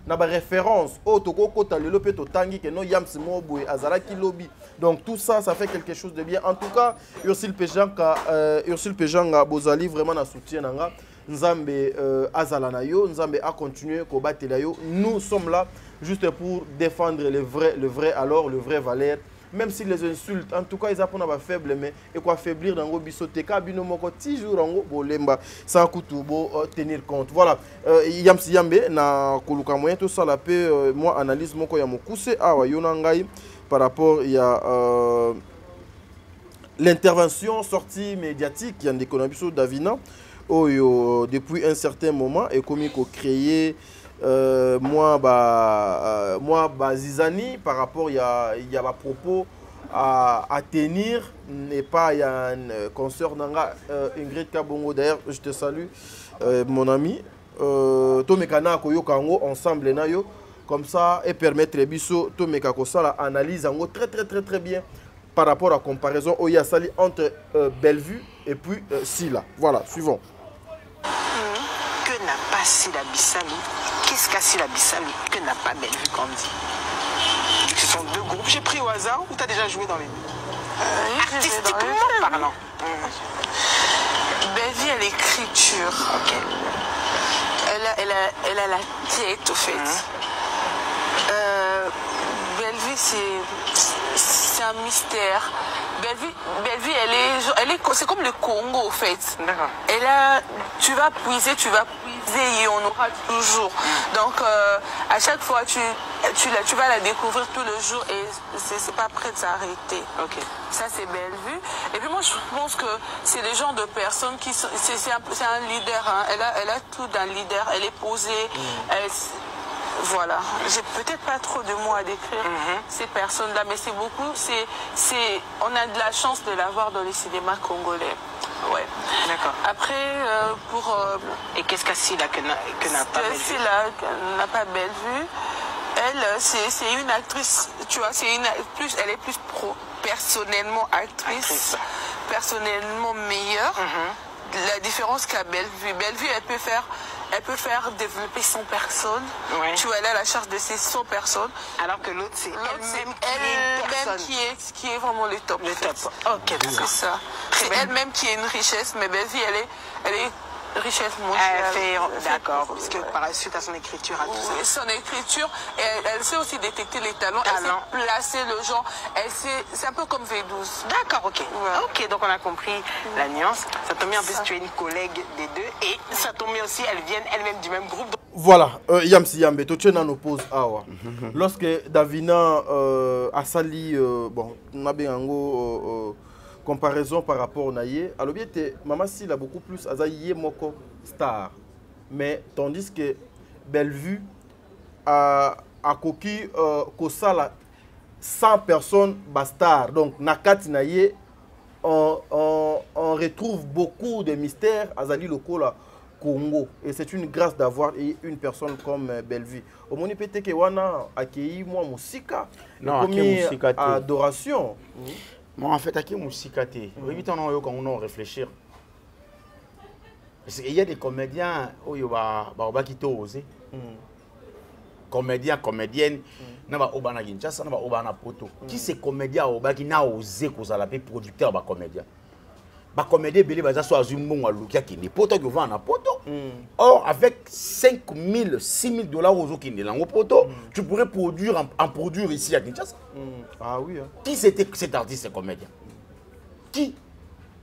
na ba référence au toko kota lelo pe to tangi que no yam simo boy azala ki lobby. Donc tout ça fait quelque chose de bien. En tout cas, Ursule Pejanga bozali vraiment na soutien nanga. Nzambe azala na yo, Nzambe a continué ko batela yo. Nous sommes là juste pour défendre le vrai alors le vrai valeur. Même si les insultes, en tout cas, ils apprennent à faible, mais et quoi faiblir dans le bisotéka, binomoko, toujours en gros, lemba, sans couteau, tenir compte. Voilà. Yamsi Yambe, na koluka moyen, tout ça, la paix, moi, analyse mon koya mokuse, awa, yonangai, par rapport, il y a l'intervention sortie médiatique, il y a des konabiso Davina, depuis un certain moment, et comme il a créé. Moi, Zizani, par rapport, il y a des propos à tenir, et pas il y a un concert d'Anga, Ingrid Kabongo, d'ailleurs, je te salue, mon ami. Tomekana Koyokango, ensemble, comme ça, et permettre les bisous, Tomekako, ça, analyse très bien par rapport à la comparaison au Yassali entre Bellevue et puis Silla. Voilà, suivons. Que n'a pas Silla Bissali? Qu'est-ce qu'a Silla Bissali que n'a pas Bellevue comme dit? Ce sont deux groupes. J'ai pris au hasard ou tu as déjà joué dans les deux? Artistiquement parlant. Bellevue a l'écriture. Ok. Elle a la tête au fait. Bellevue c'est un mystère. Bellevue c'est comme le Congo au fait. D'accord. Et là tu vas puiser et on aura toujours. Donc à chaque fois tu vas la découvrir tout le jour et c'est pas prêt de s'arrêter. Ok. Ça c'est Bellevue. Et puis moi je pense que c'est le genre de personne qui c'est un leader. Hein. Elle a tout d'un leader. Elle est posée. Voilà, j'ai peut-être pas trop de mots à décrire ces personnes-là, mais c'est beaucoup, on a de la chance de l'avoir dans les cinémas congolais. Ouais. D'accord. Après, et qu'est-ce qu'a Silla que n'a pas Bellevue? Silla n'a pas Bellevue. Elle, c'est une actrice, tu vois, elle est plus personnellement actrice, personnellement meilleure. La différence qu'a Bellevue, elle peut faire développer 100 personnes. Ouais. Tu vois, elle a la charge de ces 100 personnes. Alors que l'autre, c'est elle-même qui est vraiment le top. Le top. Ok, c'est ça. C'est elle-même qui est une richesse, mais Bellevue, elle est richesse mondiale. D'accord, parce que par la suite à son écriture, à tout ça. Son écriture, elle sait aussi détecter les talents, elle sait placer le genre, c'est un peu comme V12. D'accord, ok. Ouais. Ok, donc on a compris la nuance. Ça tombe bien, en plus tu es une collègue des deux et ça tombe bien aussi, elles viennent elles-mêmes du même groupe. Voilà, Yamsi Yambe, tu es en pause. Lorsque Davina a sali, bon, on a bien comparaison par rapport au Naye, alors bien, Maman Silla a beaucoup plus Azaïe Moko star. Mais tandis que Bellevue a coquille Kosala 100 personnes bastar. Donc, Nakati Naye, on retrouve beaucoup de mystères Azali Lokola Congo. Et c'est une grâce d'avoir une personne comme Bellevue. Au moins, peut-être que Wana accueilli moi Moussika. Non, adoration. Moi, en fait, qui Moussikate. Oui, on a réfléchir. Parce qu'il y a des comédiens qui ont osé. Comédiens, comédiennes, n'a pas obana Kinshasa, n'a pas obana Poto. Qui c'est comédien qui n'a osé qu'on s'appelle producteur de comédien. Les comédiens belé baza so azumbongo alukia kini poto qui vend na poto. Or avec 5 000 6 000 dollars aux qui lango poto, tu pourrais produire en produire ici à Kinshasa. Ah oui. Hein. Qui c'était cet artiste comédien? Qui?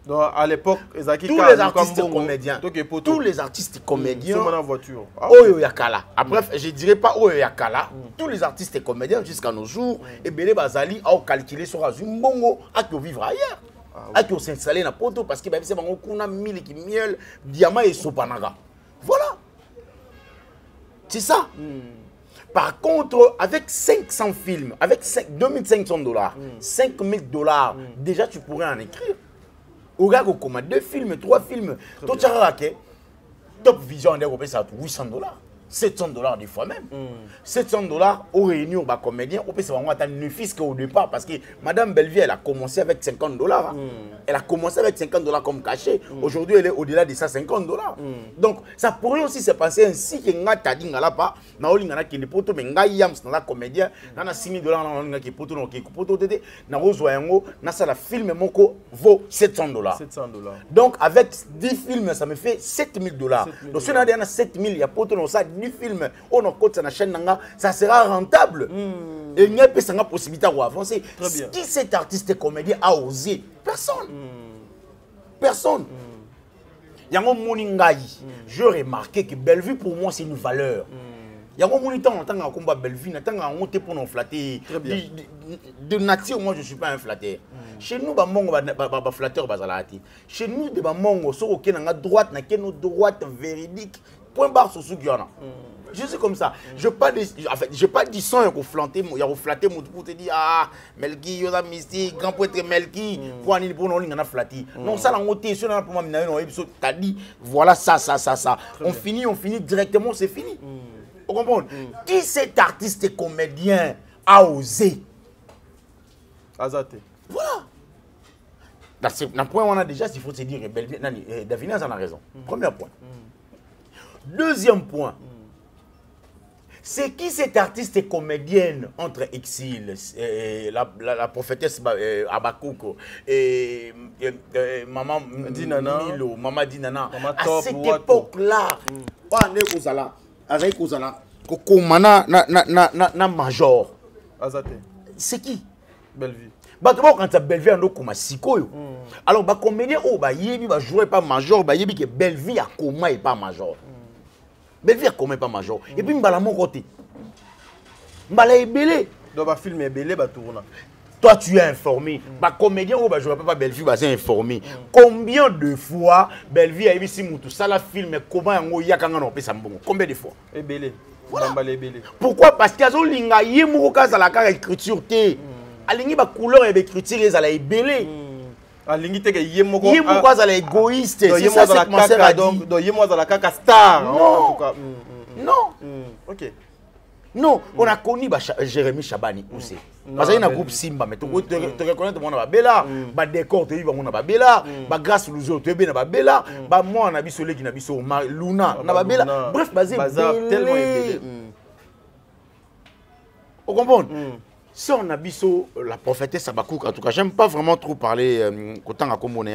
Donc, à l'époque, tous les artistes comédiens. Tous les artistes comédiens. Sont en voiture. Oyo Yakala. Bref, je ne dirais pas Oyo Yakala. Tous les artistes comédiens jusqu'à nos jours. Et Belé Bazali a calculé sur Azumbongo à qui vivre ailleurs. À qui s'installer dans Poto parce que c'est un mille qui miel, diamant et sopanaga. Voilà. C'est ça. Par contre, avec 500 films, avec 2500 dollars, 5000 dollars, déjà tu pourrais en écrire. Au gars, on commande 2 films, 3 films. Tout ça, Top Vision, on a ça 800 dollars. $700 des fois même. $700 au réunion, bah, comédien, on peut se rendre une fisc au départ parce que Madame Bellevie, elle a commencé avec $50. Elle a commencé avec $50 comme cachet. Aujourd'hui, elle est au-delà de ça, $50. Donc, ça pourrait aussi se passer ainsi que nga tadi nga la pa, na oli nga ki ne poto mais nga yams na la comédien, na $6,000 na nga ki poto no ki poto tete, na rozwa yango, na ça la film moko vaut $700. Donc, avec 10 films, ça me fait $7,000. Donc, si on a dit 7,000, il y a poto no ça 10 films, on a côté na chaîne nanga, ça sera rentable. Et il n'y a pas de possibilité d'avancer. Qui cet artiste comédien a osé? Personne. Personne. Yango Moningai, je remarqué que Bellevue pour moi c'est une valeur. Yango Monitan en tant que combat Bellevue, en tant que monter pour nous flatter. De nature, moi je ne suis pas un flatteur. Chez nous, bah flatteur bazalati. Chez nous, des mongo, sur auquel on a droite, n'a qu'une droite véridique. Point barre sur ce qu'il y en a. Je suis comme ça. Je n'ai pas dit ça, il y a flatté pour te dire ah, Melki, il y a mystique, grand poète Melki, pour aller pour nous, on a flatté. Non, ça, on a pour moi, tu as dit voilà ça. On finit directement, c'est fini. Vous comprenez? Qui cet artiste et comédien a osé? Azate. Voilà. Dans le point où on a déjà, il faut se dire, Davinaz en a raison. Premier point. Deuxième point. C'est qui cet artiste et comédienne entre Exil, la prophétesse Abakouk et Maman Dinana, Milo, Maman Dinana. À cette époque-là, na major. C'est qui? Bellevue. Quand tu as Bellevue, on a Sikoyo. Alors, les comédiens, ils ne jouent pas major, ils disent que Bellevue a comment et pas major. Bellevue a comment et pas major. Et puis, mbala mon côté. Mbala est belé. Donc, le film est belé, tourne. Toi, tu es informé. Les comédiens, je ne vois pas Bellevue, ils sont informés. Combien de fois Bellevue a dit que ça, le film, comment il y a combien de fois? Et belé. Voilà. Pourquoi? Parce qu'il y a une écriture. Alingi ba couleur et écriture les ala belé. Alingi te ke yemoko. Yemoko ala égoïste. C'est ça cette pensée a dit. Donc yemo ala kaka star. Non. Non. OK. Non, on a connu Jérémy Chabani aussi. Parce qu'il y a un groupe Simba, mais tu reconnais tout le monde a Bella, ba décor tu vas on a Bella, ba grâce Luzo tu bien na Bella, ba moi on a biso qui na biso Luna na Bella. Bref, basé tellement belé. Vous comprenez? Si on a biso la prophétesse Abakouk, en tout cas, j'aime pas vraiment trop parler autant à Commoné.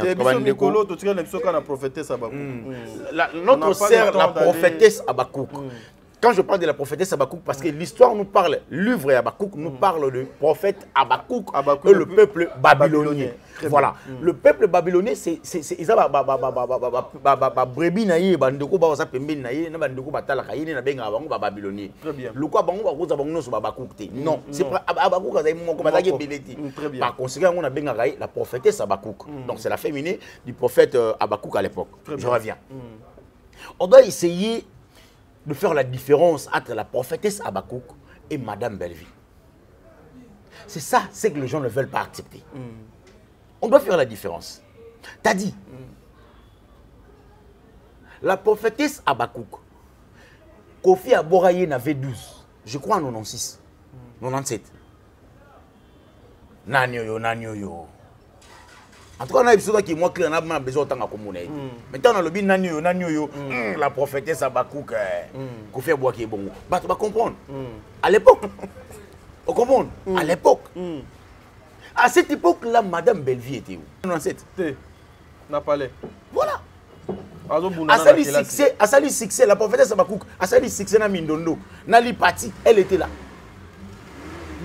Notre sœur, la prophétesse Abakouk. Quand je parle de la prophétesse Abakouk, parce que l'histoire nous parle, l'œuvre Abakouk nous parle du prophète Abakouk et le peuple babylonien. Voilà. Le peuple babylonien, c'est brebis naïe, bandeko ba sa pembe naïe, na bandeko ba tala kaïne na benga bango ba babylonien. Très bien. Le quoi bango ba koza bango no so Abakouk te. Non, c'est pas Abakouk azai mon comme azaki beleti. Par conséquent, on a benga la prophétesse Abakouk. Donc c'est la féminine du prophète Abakouk à l'époque. Je reviens. On doit essayer de faire la différence entre la prophétesse Abakouk et Madame Bellevue. C'est ça, c'est que les gens ne veulent pas accepter. On doit faire la différence. T'as dit, la prophétesse Abakouk, Kofi Aboraye n'avait 12, je crois en 96, 97. Nanyo. En tout cas, on a besoin qui moi on a besoin de temps comme maintenant on a le bin nanyo la prophétesse Abakouk Kofi Aboraye est bon. Bah tu vas comprendre. À l'époque, on comprend. À l'époque. À cette époque-là, Madame Bellevue était où? 97. N'a pas l'air. Voilà. À sa succès, la prophétesse Abakouk, à sa succès na Mindondo, Nali Pati, elle était là.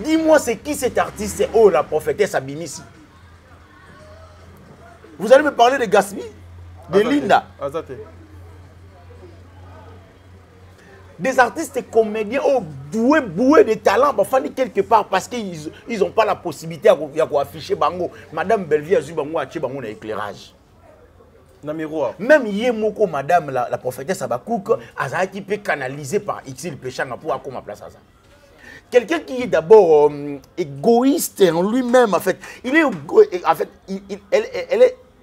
Dis-moi, c'est qui cet artiste? Oh, la prophétesse Abimisi. Vous allez me parler de Gasmi, de Linda. Des artistes et comédiens doués de talent, quelque part parce qu'ils n'ont pas la possibilité d'afficher Bango. Madame Bellevue a eu Bango à un éclairage. Même Yemoko, Madame la prophétesse Abakouk, a été canalisé par Xil Péchanga pour avoir ma place à ça. Quelqu'un qui est d'abord égoïste en lui-même, en fait. Elle est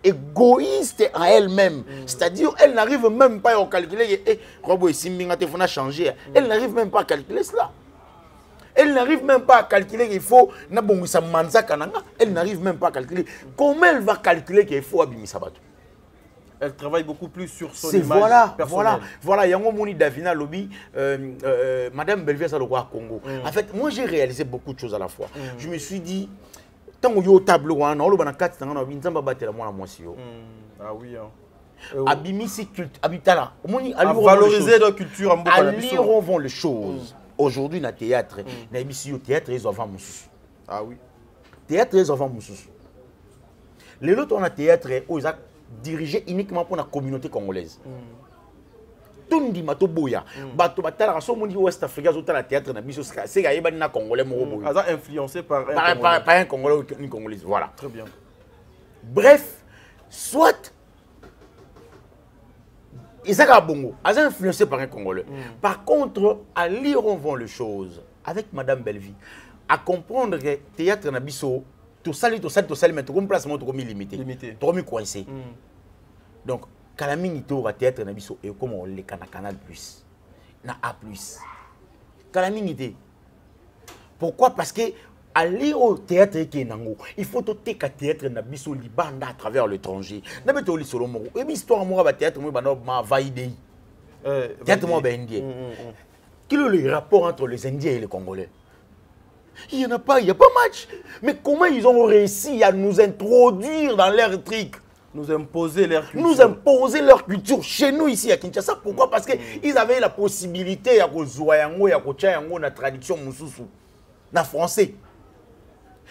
égoïste en elle-même. C'est-à-dire, elle n'arrive même pas à calculer. Elle n'arrive même pas à calculer cela. Elle n'arrive même pas à calculer qu'il faut. Elle n'arrive même pas à calculer. Comment elle va calculer qu'il faut Abimisa Bato? Elle travaille beaucoup plus sur son image personnelle. Voilà. Yango Moni Davina Lobby, Madame Belleville ça le roi Congo. En fait, moi j'ai réalisé beaucoup de choses à la fois. Je me suis dit, tant que yo tableau on a le 4 ans on a binzamba battre moi moi si yo. Ah oui. Abimisi culte, abitala. Moni à valoriser la culture en beaucoup de choses. À vont les choses. Aujourd'hui na théâtre, na ici au théâtre ils ont vent moussous. Ah oui. Théâtre ils ont vent moussous. Les autres on a théâtre où ils ont dirigé uniquement pour la communauté congolaise. Tout le monde boya. Bato batala raso mundi West Africa zo tala théâtre na biso c'est gaïba na congolais mo boya. Asa influencé par un congolais ou une congolaise. Voilà. Très bien. Bref, soit Isaka Bongo, asa influencé par un congolais. Par contre, à lire on vend les choses avec Madame Belleville, à comprendre que théâtre na biso tout ça, mais tout comme place, tout limité. Tout comme coincé. Donc, quand la minute au théâtre, et comme on les Canal Plus, na A plus. Quand la minute, pourquoi? Parce que aller au théâtre qui est nango, il faut tout théâtre na biso libanda à travers l'étranger. Na beto li solo moko. Et histoire moi ba théâtre moi ba ma vaidei. Théâtre moi ba indien. Quel est le rapport entre les Indiens et les Congolais? Il n'y en a pas, il n'y a pas match. Mais comment ils ont réussi à nous introduire dans leur truc? Nous imposer leur culture. Nous imposer leur culture chez nous ici à Kinshasa. Pourquoi? Parce qu'ils avaient la possibilité de jouer la traduction mususu, na français.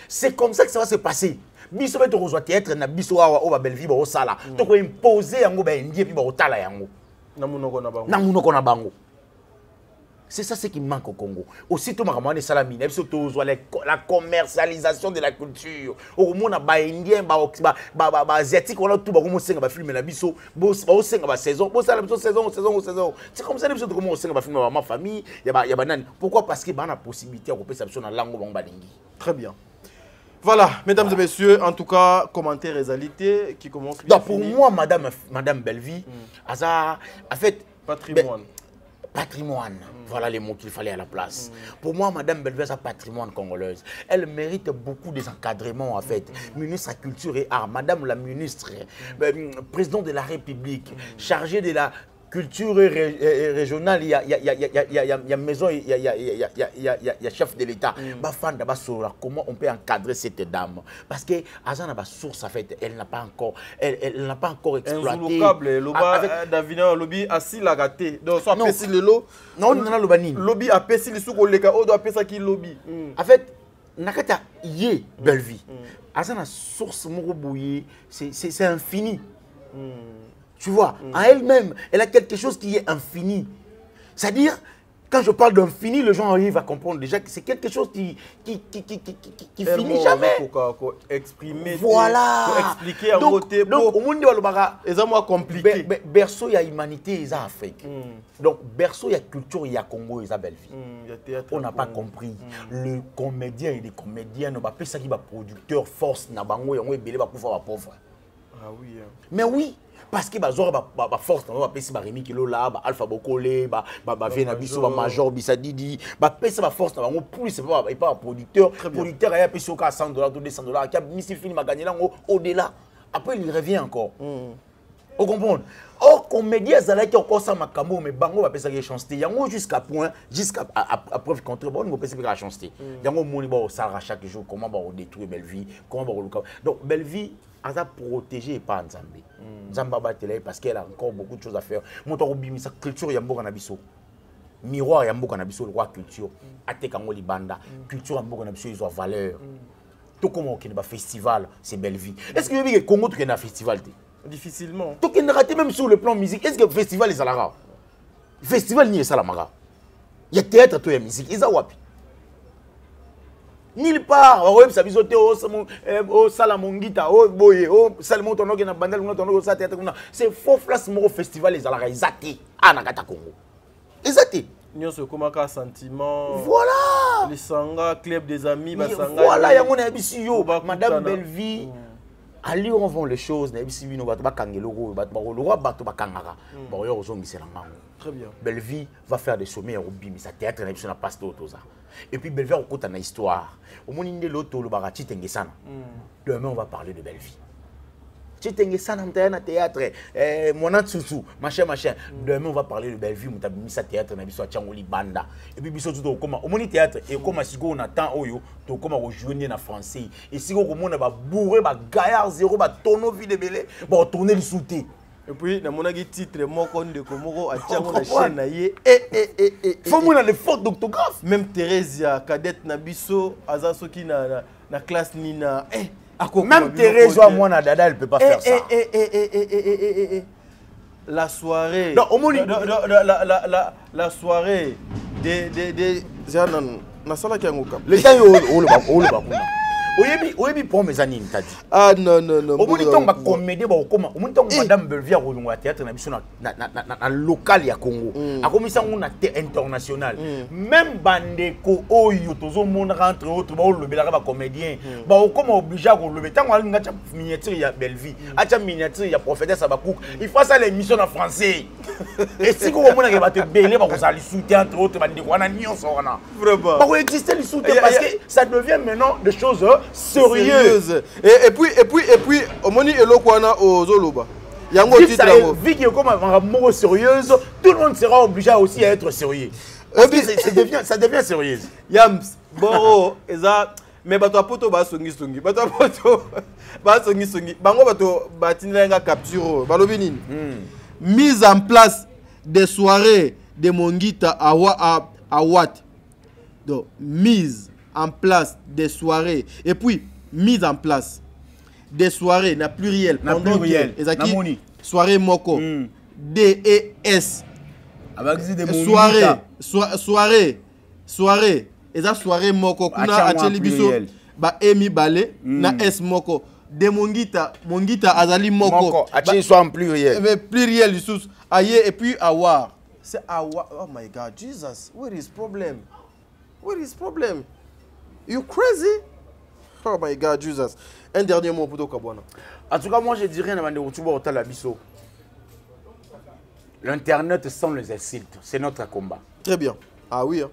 C'est comme ça que ça va se passer. Biso beto reçoit théâtre na biso wa Belleville au sala. Donc imposer yango ba indien puis ba otala yango. Na munoko na bango. Na munoko na bango. C'est ça ce qui manque au Congo. Aussitôt, la commercialisation de la culture. Au monde, les Indiens, les Asiatiques, on a tout le film la biso, saison. C'est comme ça que on film ma famille. Pourquoi? Parce qu'il y a la possibilité de faire la langue. Très bien. Voilà, mesdames et messieurs, en tout cas, commentaires et réalités qui commencent. Donc pour moi, Madame Belleville, en fait, patrimoine. Patrimoine, voilà les mots qu'il fallait à la place. Pour moi, Madame Belleville, a patrimoine congolaise. Elle mérite beaucoup des encadrements, en fait. Ministre de la Culture et Arts, Madame la ministre, président de la République, chargée de la culture régionale, il y a maison, il y a chef de l'État. Comment on peut encadrer cette dame? Parce que Azana a source en fait, elle n'a pas encore exploité. Davina lobby assis la gâté. Donc soit pessi le lot. Non, on a le bani. Lobby a pessi le souk au lega, on doit pessi qui lobby. En fait, nakata yé Belleville. Azana source morobouye, c'est infini. Tu vois, en elle-même, elle a quelque chose qui est infini. C'est-à-dire, quand je parle d'infini, les gens arrivent à comprendre déjà que c'est quelque chose qui finit jamais. Pour exprimer, voilà. Pour expliquer en côté. Donc, au monde, c'est moins compliqué. Berceau, il y a humanité, il y a Afrique. Donc, berceau, il y a culture, il y a Congo, il y a Belleville. On n'a pas compris. Le comédien et les comédiens, on va appeler ça qui va producteur, force, nabango, et on va belé, va pauvre. Ah oui. Mais oui. Parce que la force, on va appeler ça Rémi Kilo là, Alpha Bokole, Venabiso, Major, Bissadidi, la force, plus c'est pas un producteur. Producteur, il a payé $100, $200, qui a mis ses films à gagner là au-delà. Après, il revient encore. Vous comprenez? Or, comédien, ça a encore ça, mais bango va appeler ça chanceté. Yango jusqu'à point, jusqu'à preuve contre bon, on va appeler ça chanceté. Yango moni ba ça chaque jour, comment on détruire Belleville, comment on va. Donc, Belleville, elle a protégé et pas Nzambé. Nzamba batele parce qu'elle a encore beaucoup de choses à faire. Mon bimi sa culture yambo kanabiso. Miroir yambo kanabiso le roi culture. Ate kango libanda. Culture yambo kanabiso ils ont valeur. Tout comme on a festival, c'est Belleville. Est-ce que vous avez Congo qui a un festival? Difficilement. Tout qui est raté même sur le plan musique. Est-ce que le festival est salara? Le festival n'y est salamara. Il y a théâtre, il y a musique. Ils ont wapi. Nulle part. On ça bisoté au salamongita, au boye, au salmon tono qui na bandal ou tono ça théâtre. C'est faux flash mon festival les salara. Ils athées. Ah nakata Congo. Ils athées. Nous sommes comme un sentiment. Voilà. Les sanga, club des amis, voilà, il y a mon abissio. Madame Belleville. Ali on vend les choses, na bisi bino bato bakangelo go bato ba le roi bato bakangaka. Ba yo ozongisela ngango. Très bien. Belleville va faire des sommets au bimi sa théâtre na biso na passe toza. Et puis Belleville okota na histoire. Au moninde loto lo bara Chitengesana. Demain on va parler de Belleville. Chitengesana na théâtre Mona Tsusu, machin. Demain on va parler de Belleville, mutabimi sa théâtre na biso Changoli Banda. Et puis biso tout okoma au moni théâtre et comme sigo on attend oyo to koma rejoindre na français. Et sigo komona ba bourré ba gaillard zéro ba tono vie de belé, ba tourner le souté. Et puis, dans mon titre, mon compte de Komoro, à Tchangona chaîne, faut moi les fautes d'orthographe. Même Thérèse, cadette Nabiso, Azasoki na classe Nina. Même Thérèse, moi, Dada, elle peut pas faire ça. La soirée. Non, au moins, la soirée des. Les gens, oui, pour mes amis, ah non. Au moins, on va comédie, au moins, Madame Belleville au théâtre, na local ya Congo. A comme ça, on a international. Même Bandeko, Oyo, tout le monde rentre autre, le belga comédien. Comme obligé à le temps, on a une miniature ya Belleville, a miniature ya prophétesse Abakouk. Il faut ça l'émission en français. Et si vous avez te belé, vous allez soutenir entre autres, Bandeko, on a ni on sort là. Vraiment. Vous existez le soutien parce que ça devient maintenant des choses sérieuses. Et puis, au moni elokwana au Zoloba. Yango titre là. Vu qu'il y a comme un mot sérieuse, tout le monde sera obligé aussi à être sérieux. Parce que ça devient sérieux. Yams, Boro, Eza, mais bato poto ba songi. Bato poto ba songi. Bango bato batinenga capture. Balobi nini? Mise en place des soirées de Mongita à Watt. Donc, mise en place des soirées. Et puis, mise en place des soirées, na pluriel. Na pluriel. Ezaki, soirée moko. D-E-S. Soirée. Eza soirée moko. Kuna acheli biso. Ba emi bale. Na S moko. De Mongita azali moko. Acheli soit en pluriel. Mais pluriel, sous. Aye, et puis awar. C'est awar. Oh my God, Jesus. What is problem? You crazy? Oh my God, Jesus. Un dernier mot pour toi, Kabwana. En tout cas, moi, je dirais, l'Internet sans les insultes, c'est notre combat. Très bien. Ah oui. Hein.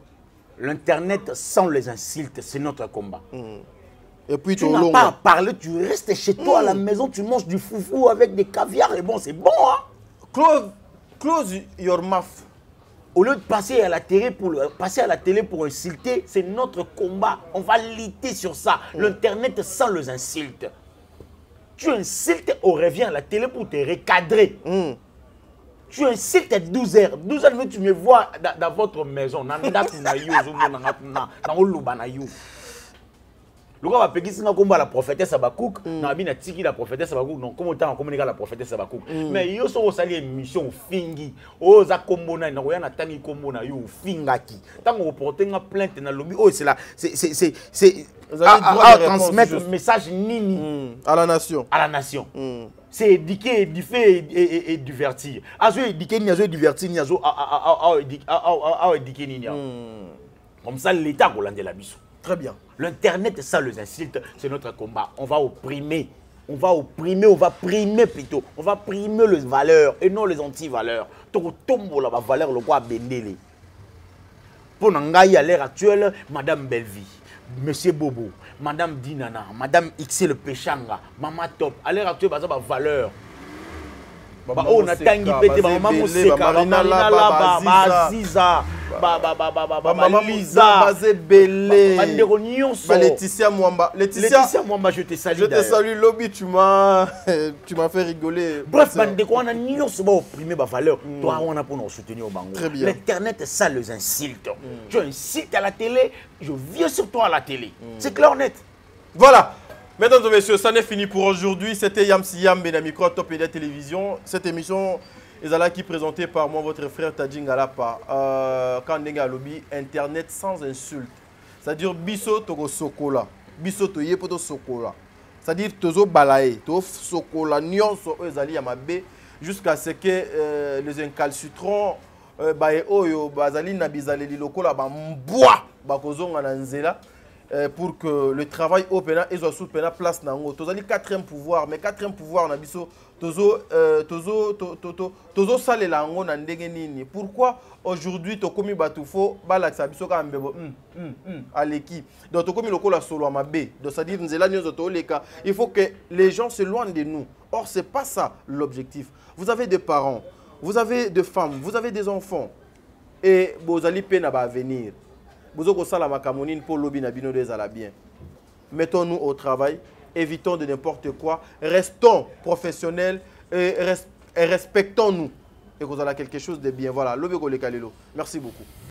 L'Internet sans les insultes, c'est notre combat. Et puis, tu n'as pas à parler, tu restes chez toi à la maison, tu manges du foufou avec des caviars et bon, c'est bon, hein? Close your mouth. Au lieu de passer à la télé pour insulter, c'est notre combat. On va lutter sur ça. L'Internet sans les insultes. Tu insultes, on revient à la télé pour te recadrer. Tu insultes à 12h. 12h, tu me vois dans votre maison. Le gars va payer la prophétesse Abakouk, la prophétesse Abakouk, non, comment on communique la prophétesse Abakouk. Mais il y a aussi une mission fingi. Oh, ça combona, il y a tangi combona, yo fingaki. Tant qu'on reporte une plainte dans le lobby, oh, c'est là, c'est à transmettre un message nini à la nation. À la nation. C'est éduquer, édifier et divertir. Azo éduquer, ni azo divertir, ni azo éduquer ni. Comme ça, l'État hollandais la biso. Très bien. L'Internet, ça, les insultes, c'est notre combat. On va opprimer. On va primer plutôt. On va primer les valeurs et non les anti-valeurs. Toko tombo la valeur, le quoi bendele. Pour Nangaï, à l'ère actuelle, Madame Belleville, Monsieur Bobo, Madame Dinana, Madame X le Péchanga, Mama Top, à l'ère actuelle, ça va valeur. On a tangi pété, maman Seka, Marina Laba, Ziza, Maman Lisa, Belé, Laetitia Mwamba, je te salue. Je te salue, Lobby, tu m'as fait rigoler. Bref, on a nions pas opprimé ma valeur. Toi, on a pour nous soutenir au Bango. L'Internet, ça les insulte. Tu insultes à la télé, je viens sur toi à la télé. C'est clair, net. Voilà. Mesdames et messieurs, ça n'est fini pour aujourd'hui. C'était Yam Siyam, Benamikro, Top Media Télévision. Cette émission est qui présentée par moi, votre frère Tadjing Alapa. Quand on a lobby, Internet sans insulte. C'est-à-dire, biso toko sokola. Biso to yepoto sokola. C'est-à-dire, tozo balaye. To sokola, nyonso, ezali yamabe. Jusqu'à ce que les incalcitrants, bae oyo, bazali na bizaleli lokola, ba mboa, bakozonga na nzela. pour que le travail au pénal et sous pénal place nango. Tozali quatrième pouvoir, mais quatrième pouvoir na biso tozo sale lango na ndenge nini. Pourquoi aujourd'hui to komi batufo balakisa biso ka mbebo aleki. Donc to komi lokola solo mabe. Donc ça dit nzela nyozo to leka. Il faut que les gens s'éloignent de nous. Or c'est pas ça l'objectif. Vous avez des parents, vous avez des femmes, vous avez des enfants et vous allez peine à venir. Mettons-nous au travail, évitons de n'importe quoi, restons professionnels et respectons-nous. Et vous avez quelque chose de bien. Voilà, merci beaucoup.